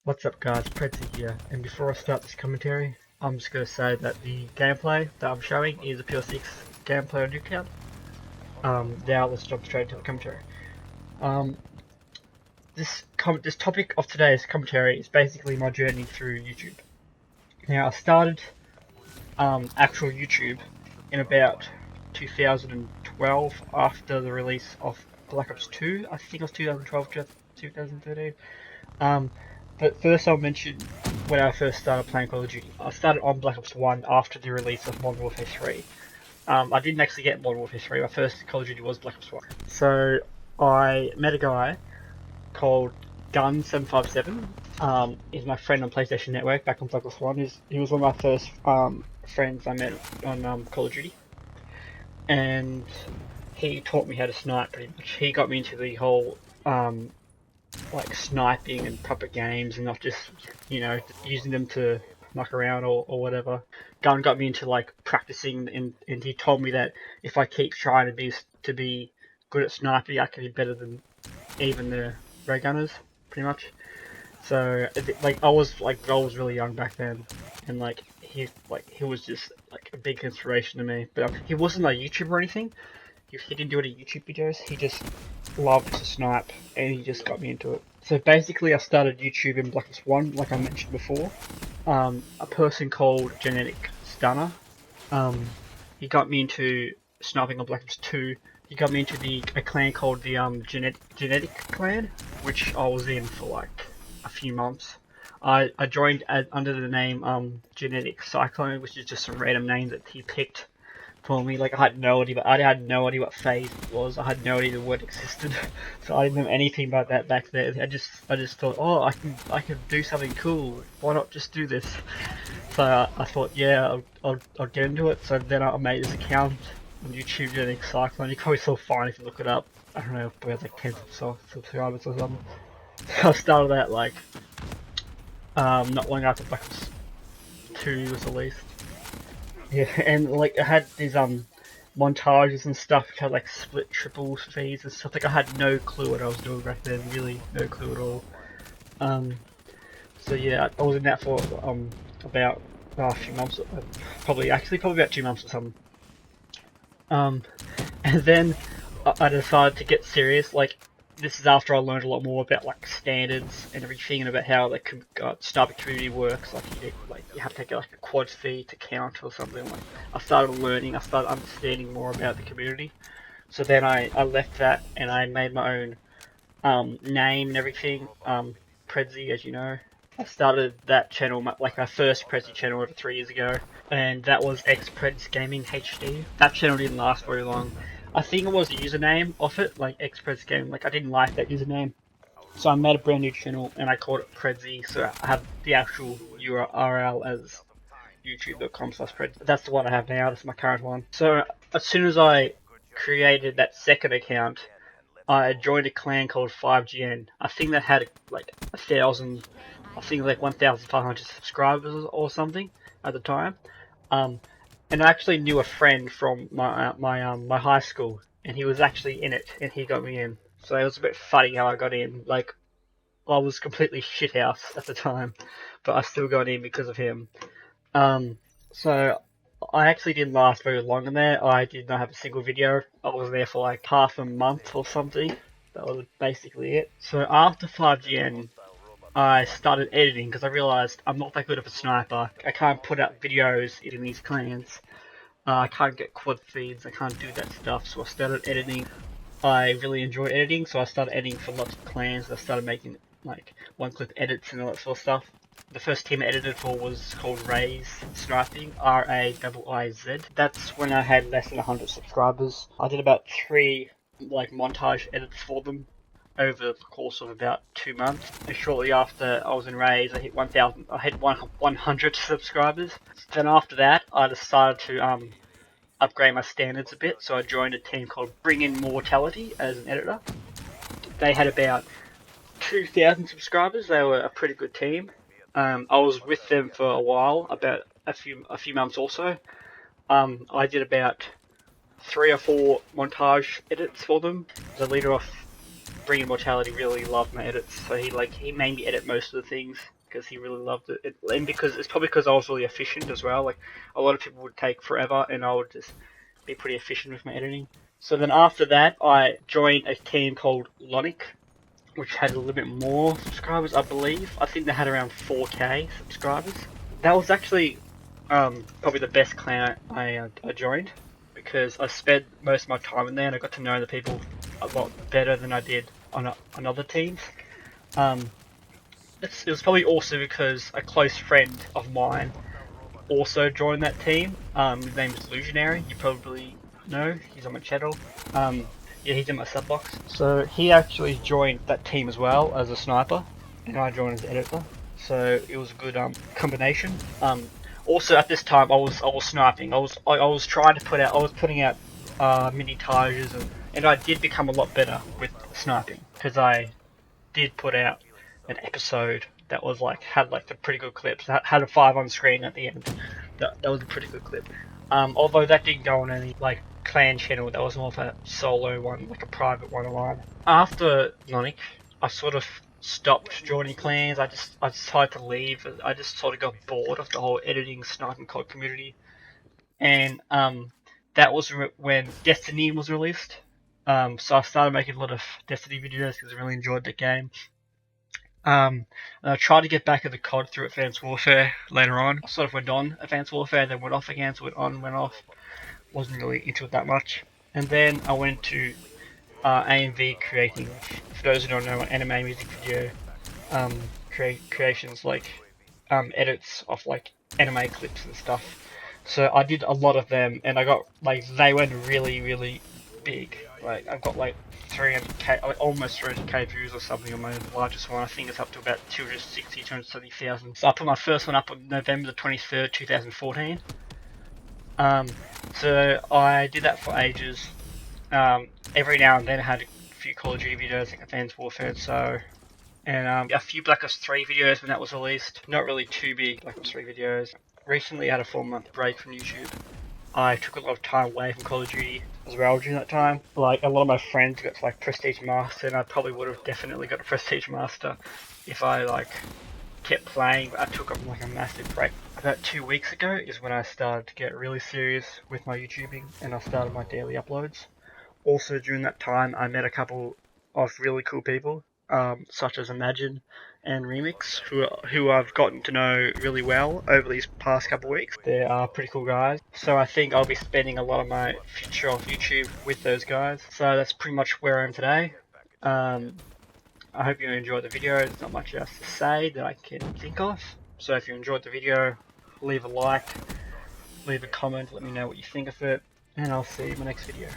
What's up guys, Predzi here, and before I start this commentary, I'm just going to say that the gameplay that I'm showing is a PS6 gameplay on account. Now let's jump straight to the commentary. Um, this topic of today's commentary is basically my journey through YouTube. Now I started actual YouTube in about 2012 after the release of Black Ops 2, I think it was 2012, 2013. But first I'll mention when I first started playing Call of Duty. I started on Black Ops 1 after the release of Modern Warfare 3. I didn't actually get Modern Warfare 3, my first Call of Duty was Black Ops 1. So I met a guy called Gun757. He's my friend on PlayStation Network back on Black Ops 1. He was one of my first friends I met on Call of Duty. And he taught me how to snipe pretty much. He got me into the whole like sniping and proper games and not just, using them to muck around or whatever. Gun got me into like practicing, and he told me that if I keep trying to be good at sniping, I can be better than even the ray gunners, pretty much. So I was really young back then, and he was just like a big inspiration to me. But he wasn't a YouTuber or anything. He didn't do any YouTube videos. He just loved to snipe, and he just got me into it. So basically, I started YouTube in Black Ops 1, like I mentioned before. A person called Genetic Stunner. He got me into sniping on Black Ops 2. He got me into a clan called the Genetic Clan, which I was in for like a few months. I joined under the name Genetic Cyclone, which is just some random name that he picked for me. Like I had no idea what phase it was. I had no idea the word existed, so I didn't know anything about that back then. I just thought, oh, I can do something cool. Why not just do this? So I thought, yeah, I'll get into it. So then I made this account on YouTube, Genetic Cyclone. You can probably still find it if you look it up. I don't know, probably has like 10 subscribers or something. So I started that not long after Black Ops 2 was released. Yeah, and like I had these montages and stuff which had like split triple feeds and stuff. Like I had no clue what I was doing back then, really no clue at all. So yeah, I was in that for about a few months, probably about 2 months or something. And then I decided to get serious. Like this is after I learned a lot more about like standards and everything, and about how the sniper community works. You have to get like a quad feed to count or something. Like I started understanding more about the community. So then I left that and I made my own name and everything. Predzi, as you know. I started that channel, like my first Prezi channel over 3 years ago, and that was XPreds Gaming HD. That channel didn't last very long. I think it was the username of it, like XPreds Gaming. Like I didn't like that username, so I made a brand new channel and I called it Prezi. So I have the actual URL as youtube.com/Prezi. That's the one I have now. That's my current one. So as soon as I created that second account, I joined a clan called 5GN. I think that had like 1,000, I think like 1,500 subscribers or something at the time. And I actually knew a friend from my high school, and he was actually in it, and he got me in. So it was a bit funny how I got in. Like I was completely shithouse at the time, but I still got in because of him. So I actually didn't last very long in there. I did not have a single video. I was there for like half a month or something. That was basically it. So after 5GN, I started editing because I realized I'm not that good of a sniper. I can't put out videos in these clans. I can't get quad feeds. I can't do that stuff. So I started editing. I really enjoy editing, so I started editing for lots of clans. I started making like one-clip edits and all that sort of stuff. The first team I edited for was called Raiz Sniping, RAIIZ. That's when I had less than 100 subscribers. I did about 3 like montage edits for them over the course of about 2 months. And shortly after I was in Raiz, I hit 1,000. I hit 100 subscribers. Then after that, I decided to upgrade my standards a bit, so I joined a team called Bring In Mortality as an editor. They had about 2,000 subscribers. They were a pretty good team. I was with them for a while, about a few months also. I did about 3 or 4 montage edits for them. The leader of Bring Immortality really loved my edits, so he made me edit most of the things because he really loved it. And because it's probably because I was really efficient as well. Like a lot of people would take forever, and I would just be pretty efficient with my editing. So then after that, I joined a team called Lonic, which had a little bit more subscribers, I believe. I think they had around 4K subscribers. That was actually probably the best clan I joined, because I spent most of my time in there and I got to know the people a lot better than I did on other teams. It was probably also because a close friend of mine also joined that team. His name is Illusionary. You probably know. He's on my channel. Yeah, he's in my sub box. So he actually joined that team as well as a sniper, and I joined as editor. So it was a good combination. Also at this time I was sniping. I was trying to putting out mini Tages, and I did become a lot better with sniping because I did put out an episode that was had the pretty good clips. Had a 5 on screen at the end. That was a pretty good clip. Although that didn't go on any clan channel, that was more of a solo one, like a private one of mine. After Nonic, I sort of stopped joining clans. I decided to leave. I just sort of got bored of the whole editing sniping COD community, and that was when Destiny was released. So I started making a lot of Destiny videos because I really enjoyed the game. And I tried to get back into COD through Advanced Warfare later on. I sort of went on Advanced Warfare, then went off again, so went on, went off. Wasn't really into it that much. And then I went to AMV creating, for those who don't know, an anime music video creations, edits of anime clips and stuff. So I did a lot of them, and I got they went really, really big. I've got 300k, almost 300k views or something on my largest one. I think it's up to about 260, 270,000. So I put my first one up on November the 23rd, 2014. So I did that for ages. Every now and then I had a few Call of Duty videos, like Advanced Warfare and a few Black Ops 3 videos when that was released. Not really too big Black Ops 3 videos. Recently I had a 4-month break from YouTube. I took a lot of time away from Call of Duty as well during that time. A lot of my friends got Prestige Master, and I probably would have definitely got a Prestige Master if I kept playing, but I took a massive break. About 2 weeks ago is when I started to get really serious with my YouTubing, and I started my daily uploads. Also during that time I met a couple of really cool people, such as Imagine and Remix, who I've gotten to know really well over these past couple of weeks. They are pretty cool guys, so I think I'll be spending a lot of my future off YouTube with those guys. So that's pretty much where I am today. I hope you enjoyed the video. There's not much else to say that I can think of. So if you enjoyed the video, leave a like, leave a comment, let me know what you think of it, and I'll see you in my next video.